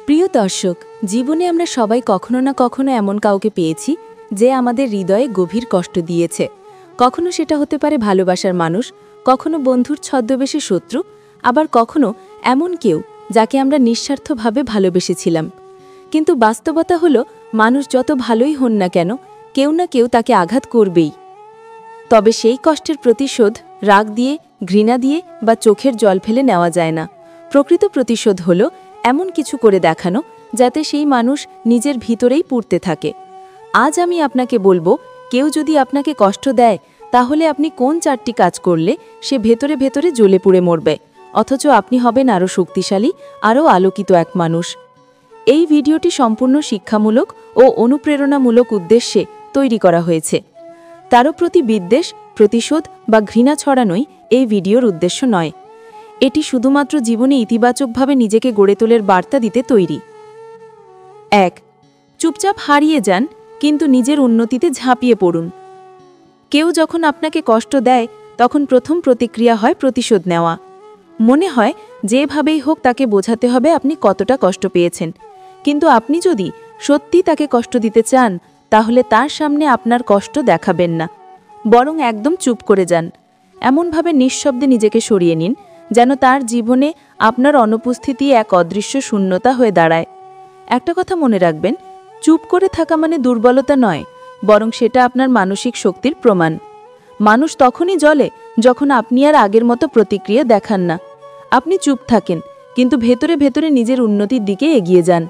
প্রিয় দর্শক, জীবনে আমরা সবাই কখনো না কখনো এমন কাউকে পেয়েছি যে আমাদের হৃদয়ে গভীর কষ্ট দিয়েছে। কখনো সেটা হতে পারে ভালোবাসার মানুষ, কখনো বন্ধুর ছদ্মবেশে শত্রু, আবার কখনো এমন কেউ যাকে আমরা নিঃস্বার্থভাবে ভালোবেসেছিলাম। কিন্তু বাস্তবতা হলো, মানুষ যত ভালোই হন না কেন, কেউ না কেউ তাকে আঘাত করবেই। তবে সেই কষ্টের প্রতিশোধ রাগ দিয়ে, ঘৃণা দিয়ে বা চোখের জল ফেলে নেওয়া যায় না। প্রকৃত প্রতিশোধ হলো এমন কিছু করে দেখানো যাতে সেই মানুষ নিজের ভিতরেই পুড়তে থাকে। আজ আমি আপনাকে বলবো, কেউ যদি আপনাকে কষ্ট দেয়, তাহলে আপনি কোন 4টি কাজ করলে সে ভেতরে ভেতরে জ্বলে পুড়ে মরবে, অথচ আপনি হবেন আরও শক্তিশালী, আরও আলোকিত এক মানুষ। এই ভিডিওটি সম্পূর্ণ শিক্ষামূলক ও অনুপ্রেরণামূলক উদ্দেশ্যে তৈরি করা হয়েছে। তারও প্রতি বিদ্বেষ, প্রতিশোধ বা ঘৃণা ছড়ানোই এই ভিডিওর উদ্দেশ্য নয়। এটি শুধুমাত্র জীবনে ইতিবাচকভাবে নিজেকে গড়ে তোলার বার্তা দিতে তৈরি। 1. চুপচাপ হারিয়ে যান, কিন্তু নিজের উন্নতিতে ঝাঁপিয়ে পড়ুন। কেউ যখন আপনাকে কষ্ট দেয়, তখন প্রথম প্রতিক্রিয়া হয় প্রতিশোধ নেওয়া। মনে হয় যেভাবেই হোক তাকে বোঝাতে হবে আপনি কতটা কষ্ট পেয়েছেন। কিন্তু আপনি যদি সত্যি তাকে কষ্ট দিতে চান, তাহলে তার সামনে আপনার কষ্ট দেখাবেন না, বরং একদম চুপ করে যান। এমনভাবে নিঃশব্দে নিজেকে সরিয়ে নিন যেন তার জীবনে আপনার অনুপস্থিতি এক অদৃশ্য শূন্যতা হয়ে দাঁড়ায়। একটা কথা মনে রাখবেন, চুপ করে থাকা মানে দুর্বলতা নয়, বরং সেটা আপনার মানসিক শক্তির প্রমাণ। মানুষ তখনই জ্বলে যখন আপনি আর আগের মতো প্রতিক্রিয়া দেখান না। আপনি চুপ থাকেন, কিন্তু ভেতরে ভেতরে নিজের উন্নতির দিকে এগিয়ে যান।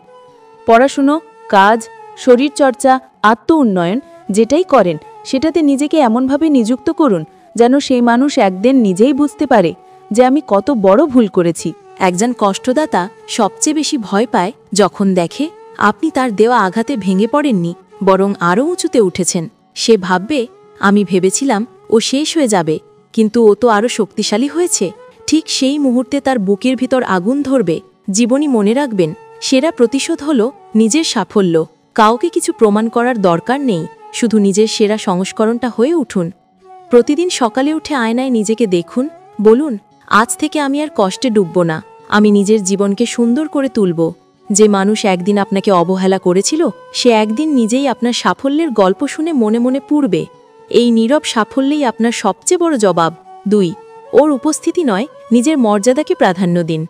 পড়াশুনো, কাজ, শরীরচর্চা, আত্ম উন্নয়ন যেটাই করেন, সেটাতে নিজেকে এমনভাবে নিযুক্ত করুন যেন সেই মানুষ একদিন নিজেই বুঝতে পারে যে আমি কত বড় ভুল করেছি। একজন কষ্টদাতা সবচেয়ে বেশি ভয় পায় যখন দেখে আপনি তার দেওয়া আঘাতে ভেঙে পড়েননি, বরং আরও উঁচুতে উঠেছেন। সে ভাববে, আমি ভেবেছিলাম ও শেষ হয়ে যাবে, কিন্তু ও তো আরও শক্তিশালী হয়েছে। ঠিক সেই মুহূর্তে তার বুকের ভিতর আগুন ধরবে। জীবনী মনে রাখবেন, সেরা প্রতিশোধ হলো নিজের সাফল্য। কাউকে কিছু প্রমাণ করার দরকার নেই, শুধু নিজের সেরা সংস্করণটা হয়ে উঠুন। প্রতিদিন সকালে উঠে আয়নায় নিজেকে দেখুন, বলুন, আজ থেকে আমি আর কষ্টে ডুবব না, আমি নিজের জীবনকে সুন্দর করে তুলব। যে মানুষ একদিন আপনাকে অবহেলা করেছিল, সে একদিন নিজেই আপনার সাফল্যের গল্প শুনে মনে মনে পুড়বে। এই নীরব সাফল্যেই আপনার সবচেয়ে বড় জবাব। 2. ওর উপস্থিতি নয়, নিজের মর্যাদাকে প্রাধান্য দিন।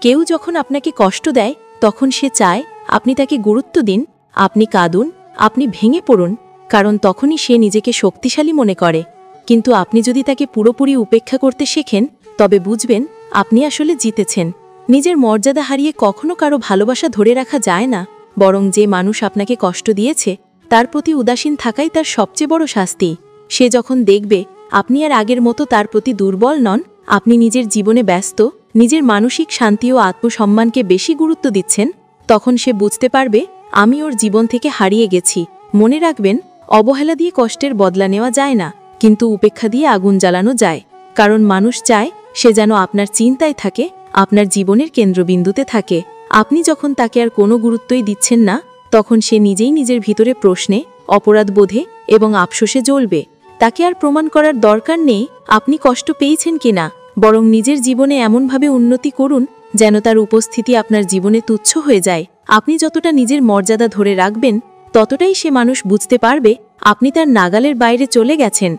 কেউ যখন আপনাকে কষ্ট দেয়, তখন সে চায় আপনি তাকে গুরুত্ব দিন, আপনি কাঁদুন, আপনি ভেঙে পড়ুন, কারণ তখনই সে নিজেকে শক্তিশালী মনে করে। কিন্তু আপনি যদি তাকে পুরোপুরি উপেক্ষা করতে শেখেন, তবে বুঝবেন আপনি আসলে জিতেছেন। নিজের মর্যাদা হারিয়ে কখনো কারো ভালোবাসা ধরে রাখা যায় না, বরং যে মানুষ আপনাকে কষ্ট দিয়েছে তার প্রতি উদাসীন থাকাই তার সবচেয়ে বড় শাস্তি। সে যখন দেখবে আপনি আর আগের মতো তার প্রতি দুর্বল নন, আপনি নিজের জীবনে ব্যস্ত, নিজের মানসিক শান্তি ও আত্মসম্মানকে বেশি গুরুত্ব দিচ্ছেন, তখন সে বুঝতে পারবে আমি ওর জীবন থেকে হারিয়ে গেছি। মনে রাখবেন, অবহেলা দিয়ে কষ্টের বদলা নেওয়া যায় না, কিন্তু উপেক্ষা দিয়ে আগুন জ্বালানো যায়। কারণ মানুষ চায় সে যেন আপনার চিন্তায় থাকে, আপনার জীবনের কেন্দ্রবিন্দুতে থাকে। আপনি যখন তাকে আর কোনো গুরুত্বই দিচ্ছেন না, তখন সে নিজেই নিজের ভিতরে প্রশ্নে, অপরাধবোধে এবং আফসোসে জ্বলবে। তাকে আর প্রমাণ করার দরকার নেই আপনি কষ্ট পেয়েছেন কিনা, বরং নিজের জীবনে এমনভাবে উন্নতি করুন যেন তার উপস্থিতি আপনার জীবনে তুচ্ছ হয়ে যায়। আপনি যতটা নিজের মর্যাদা ধরে রাখবেন, ততটাই সে মানুষ বুঝতে পারবে আপনি তার নাগালের বাইরে চলে গেছেন।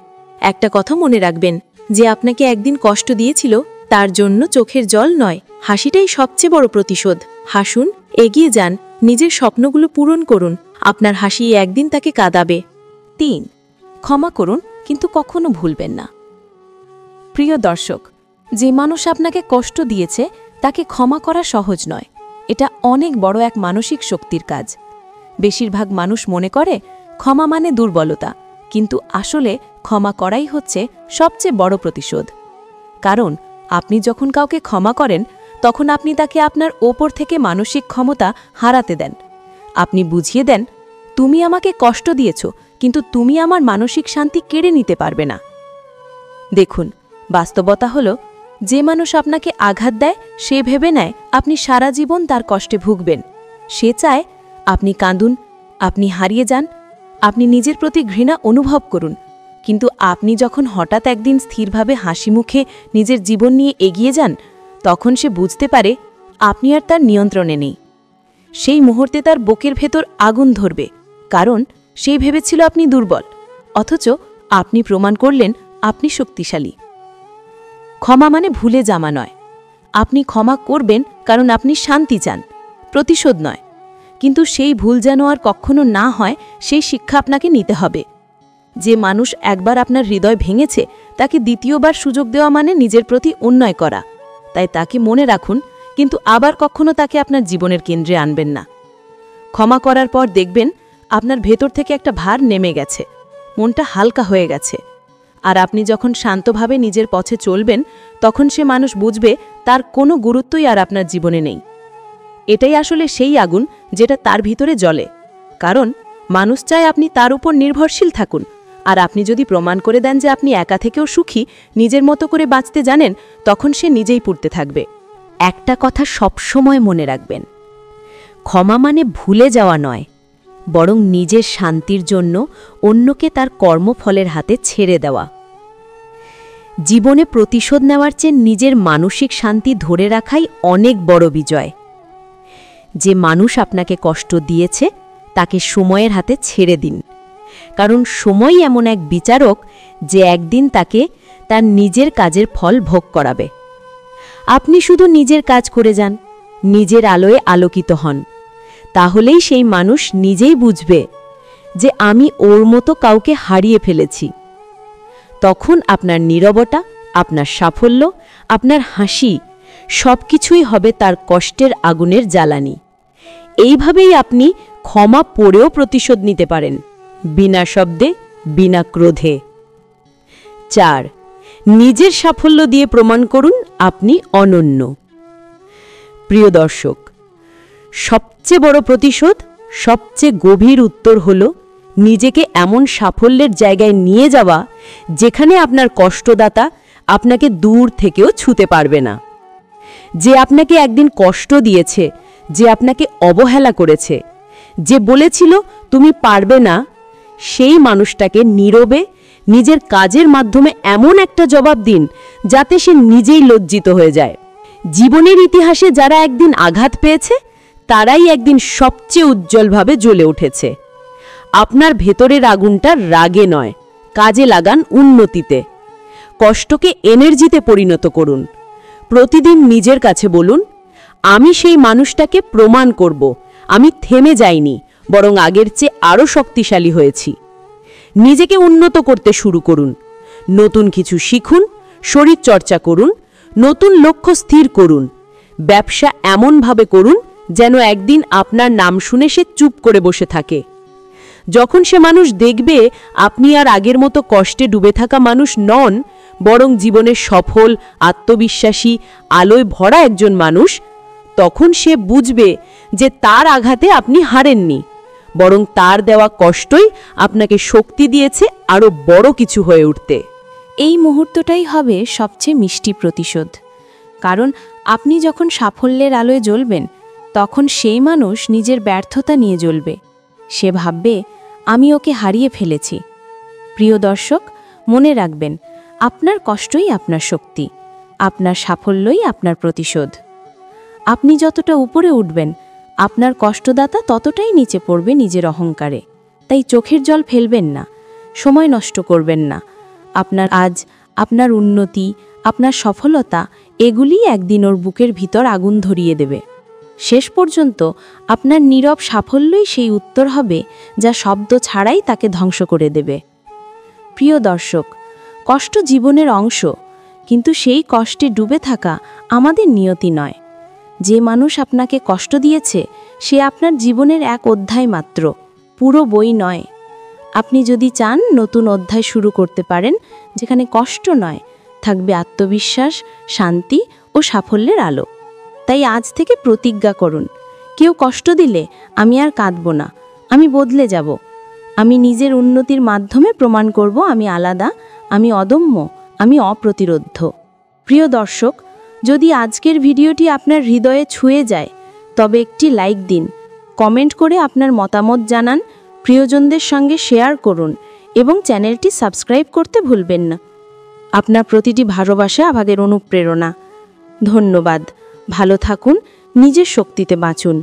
একটা কথা মনে রাখবেন, যে আপনাকে একদিন কষ্ট দিয়েছিল, তার জন্য চোখের জল নয়, হাসিটাই সবচেয়ে বড় প্রতিশোধ। হাসুন, এগিয়ে যান, নিজের স্বপ্নগুলো পূরণ করুন, আপনার হাসি একদিন তাকে কাঁদাবে। 3. ক্ষমা করুন, কিন্তু কখনো ভুলবেন না। প্রিয় দর্শক, যে মানুষ আপনাকে কষ্ট দিয়েছে তাকে ক্ষমা করা সহজ নয়। এটা অনেক বড় এক মানসিক শক্তির কাজ। বেশিরভাগ মানুষ মনে করে ক্ষমা মানে দুর্বলতা, কিন্তু আসলে ক্ষমা করাই হচ্ছে সবচেয়ে বড় প্রতিশোধ। কারণ আপনি যখন কাউকে ক্ষমা করেন, তখন আপনি তাকে আপনার ওপর থেকে মানসিক ক্ষমতা হারাতে দেন। আপনি বুঝিয়ে দেন, তুমি আমাকে কষ্ট দিয়েছ, কিন্তু তুমি আমার মানসিক শান্তি কেড়ে নিতে পারবে না। দেখুন, বাস্তবতা হলো, যে মানুষ আপনাকে আঘাত দেয় সে ভেবে নেয় আপনি সারা জীবন তার কষ্টে ভুগবেন। সে চায় আপনি কাঁদুন, আপনি হারিয়ে যান, আপনি নিজের প্রতি ঘৃণা অনুভব করুন। কিন্তু আপনি যখন হঠাৎ একদিন স্থিরভাবে হাসি মুখে নিজের জীবন নিয়ে এগিয়ে যান, তখন সে বুঝতে পারে আপনি আর তার নিয়ন্ত্রণে নেই। সেই মুহূর্তে তার বুকের ভেতর আগুন ধরবে, কারণ সেই ভেবেছিল আপনি দুর্বল, অথচ আপনি প্রমাণ করলেন আপনি শক্তিশালী। ক্ষমা মানে ভুলে যাওয়া নয়। আপনি ক্ষমা করবেন কারণ আপনি শান্তি চান, প্রতিশোধ নয়। কিন্তু সেই ভুল যেন আর কখনো না হয়, সেই শিক্ষা আপনাকে নিতে হবে। যে মানুষ একবার আপনার হৃদয় ভেঙেছে, তাকে দ্বিতীয়বার সুযোগ দেওয়া মানে নিজের প্রতি অন্যায় করা। তাই তাকে মনে রাখুন, কিন্তু আবার কখনো তাকে আপনার জীবনের কেন্দ্রে আনবেন না। ক্ষমা করার পর দেখবেন আপনার ভেতর থেকে একটা ভার নেমে গেছে, মনটা হালকা হয়ে গেছে। আর আপনি যখন শান্তভাবে নিজের পথে চলবেন, তখন সে মানুষ বুঝবে তার কোনো গুরুত্বই আর আপনার জীবনে নেই। এটাই আসলে সেই আগুন যেটা তার ভিতরে জ্বলে, কারণ মানুষ চায় আপনি তার উপর নির্ভরশীল থাকুন। আর আপনি যদি প্রমাণ করে দেন যে আপনি একা থেকেও সুখী, নিজের মতো করে বাঁচতে জানেন, তখন সে নিজেই পুড়তে থাকবে। একটা কথা সবসময় মনে রাখবেন, ক্ষমা মানে ভুলে যাওয়া নয়, বরং নিজের শান্তির জন্য অন্যকে তার কর্মফলের হাতে ছেড়ে দেওয়া। জীবনে প্রতিশোধ নেওয়ার চেয়ে নিজের মানসিক শান্তি ধরে রাখাই অনেক বড় বিজয়। যে মানুষ আপনাকে কষ্ট দিয়েছে, তাকে সময়ের হাতে ছেড়ে দিন, কারণ সময় এমন এক বিচারক যে একদিন তাকে তার নিজের কাজের ফল ভোগ করাবে। আপনি শুধু নিজের কাজ করে যান, নিজের আলোয় আলোকিত হন, তাহলেই সেই মানুষ নিজেই বুঝবে যে আমি ওর মতো কাউকে হারিয়ে ফেলেছি। তখন আপনার নীরবতা, আপনার সাফল্য, আপনার হাসি সবকিছুই হবে তার কষ্টের আগুনের জ্বালানি। এইভাবেই আপনি ক্ষমা পড়েও প্রতিশোধ নিতে পারেন, বিনা শব্দে, বিনা ক্রোধে। 4. নিজের সাফল্য দিয়ে প্রমাণ করুন আপনি অনন্য। প্রিয় দর্শক, সবচেয়ে বড় প্রতিশোধ, সবচেয়ে গভীর উত্তর হল নিজেকে এমন সাফল্যের জায়গায় নিয়ে যাওয়া যেখানে আপনার কষ্টদাতা আপনাকে দূর থেকেও ছুঁতে পারবে না। যে আপনাকে একদিন কষ্ট দিয়েছে, যে আপনাকে অবহেলা করেছে, যে বলেছিল তুমি পারবে না, সেই মানুষটাকে নীরবে নিজের কাজের মাধ্যমে এমন একটা জবাব দিন যাতে সে নিজেই লজ্জিত হয়ে যায়। জীবনের ইতিহাসে যারা একদিন আঘাত পেয়েছে, তারাই একদিন সবচেয়ে উজ্জ্বলভাবে জ্বলে উঠেছে। আপনার ভেতরের আগুনটা রাগে নয়, কাজে লাগান উন্নতিতে। কষ্টকে এনার্জিতে পরিণত করুন। প্রতিদিন নিজের কাছে বলুন, আমি সেই মানুষটাকে প্রমাণ করব আমি থেমে যাইনি, বরং আগের চেয়ে আরও শক্তিশালী হয়েছি। নিজেকে উন্নত করতে শুরু করুন। নতুন কিছু শিখুন, শরীরচর্চা করুন, নতুন লক্ষ্য স্থির করুন। ব্যবসা এমনভাবে করুন যেন একদিন আপনার নাম শুনে সে চুপ করে বসে থাকে। যখন সে মানুষ দেখবে আপনি আর আগের মতো কষ্টে ডুবে থাকা মানুষ নন, বরং জীবনের সফল, আত্মবিশ্বাসী, আলোয় ভরা একজন মানুষ, তখন সে বুঝবে যে তার আঘাতে আপনি হারেননি, বরং তার দেওয়া কষ্টই আপনাকে শক্তি দিয়েছে আরও বড় কিছু হয়ে উঠতে। এই মুহূর্তটাই হবে সবচেয়ে মিষ্টি প্রতিশোধ, কারণ আপনি যখন সাফল্যের আলোয় জ্বলবেন, তখন সেই মানুষ নিজের ব্যর্থতা নিয়ে জ্বলবে। সে ভাববে আমি ওকে হারিয়ে ফেলেছি। প্রিয় দর্শক, মনে রাখবেন, আপনার কষ্টই আপনার শক্তি, আপনার সাফল্যই আপনার প্রতিশোধ। আপনি যতটা উপরে উঠবেন, আপনার কষ্টদাতা ততটাই নিচে পড়বে নিজের অহংকারে। তাই চোখের জল ফেলবেন না, সময় নষ্ট করবেন না। আপনার আজ, আপনার উন্নতি, আপনার সফলতা, এগুলিই একদিন ওর বুকের ভিতর আগুন ধরিয়ে দেবে। শেষ পর্যন্ত আপনার নীরব সাফল্যই সেই উত্তর হবে যা শব্দ ছাড়াই তাকে ধ্বংস করে দেবে। প্রিয় দর্শক, কষ্ট জীবনের অংশ, কিন্তু সেই কষ্টে ডুবে থাকা আমাদের নিয়তি নয়। যে মানুষ আপনাকে কষ্ট দিয়েছে, সে আপনার জীবনের এক অধ্যায় মাত্র, পুরো বই নয়। আপনি যদি চান নতুন অধ্যায় শুরু করতে পারেন, যেখানে কষ্ট নয়, থাকবে আত্মবিশ্বাস, শান্তি ও সাফল্যের আলো। তাই আজ থেকে প্রতিজ্ঞা করুন, কেউ কষ্ট দিলে আমি আর কাঁদব না, আমি বদলে যাব। আমি নিজের উন্নতির মাধ্যমে প্রমাণ করব আমি আলাদা, আমি অদম্য, আমি অপ্রতিরোধ্য। প্রিয় দর্শক, যদি আজকের ভিডিওটি আপনার হৃদয়ে ছুঁয়ে যায়, তবে একটি লাইক দিন, কমেন্ট করে আপনার মতামত জানান, প্রিয়জনদের সঙ্গে শেয়ার করুন এবং চ্যানেলটি সাবস্ক্রাইব করতে ভুলবেন না। আপনার প্রতিটি ভালোবাসা আমাদের অনুপ্রেরণা। ধন্যবাদ। ভালো থাকুন, নিজের শক্তিতে বাঁচুন।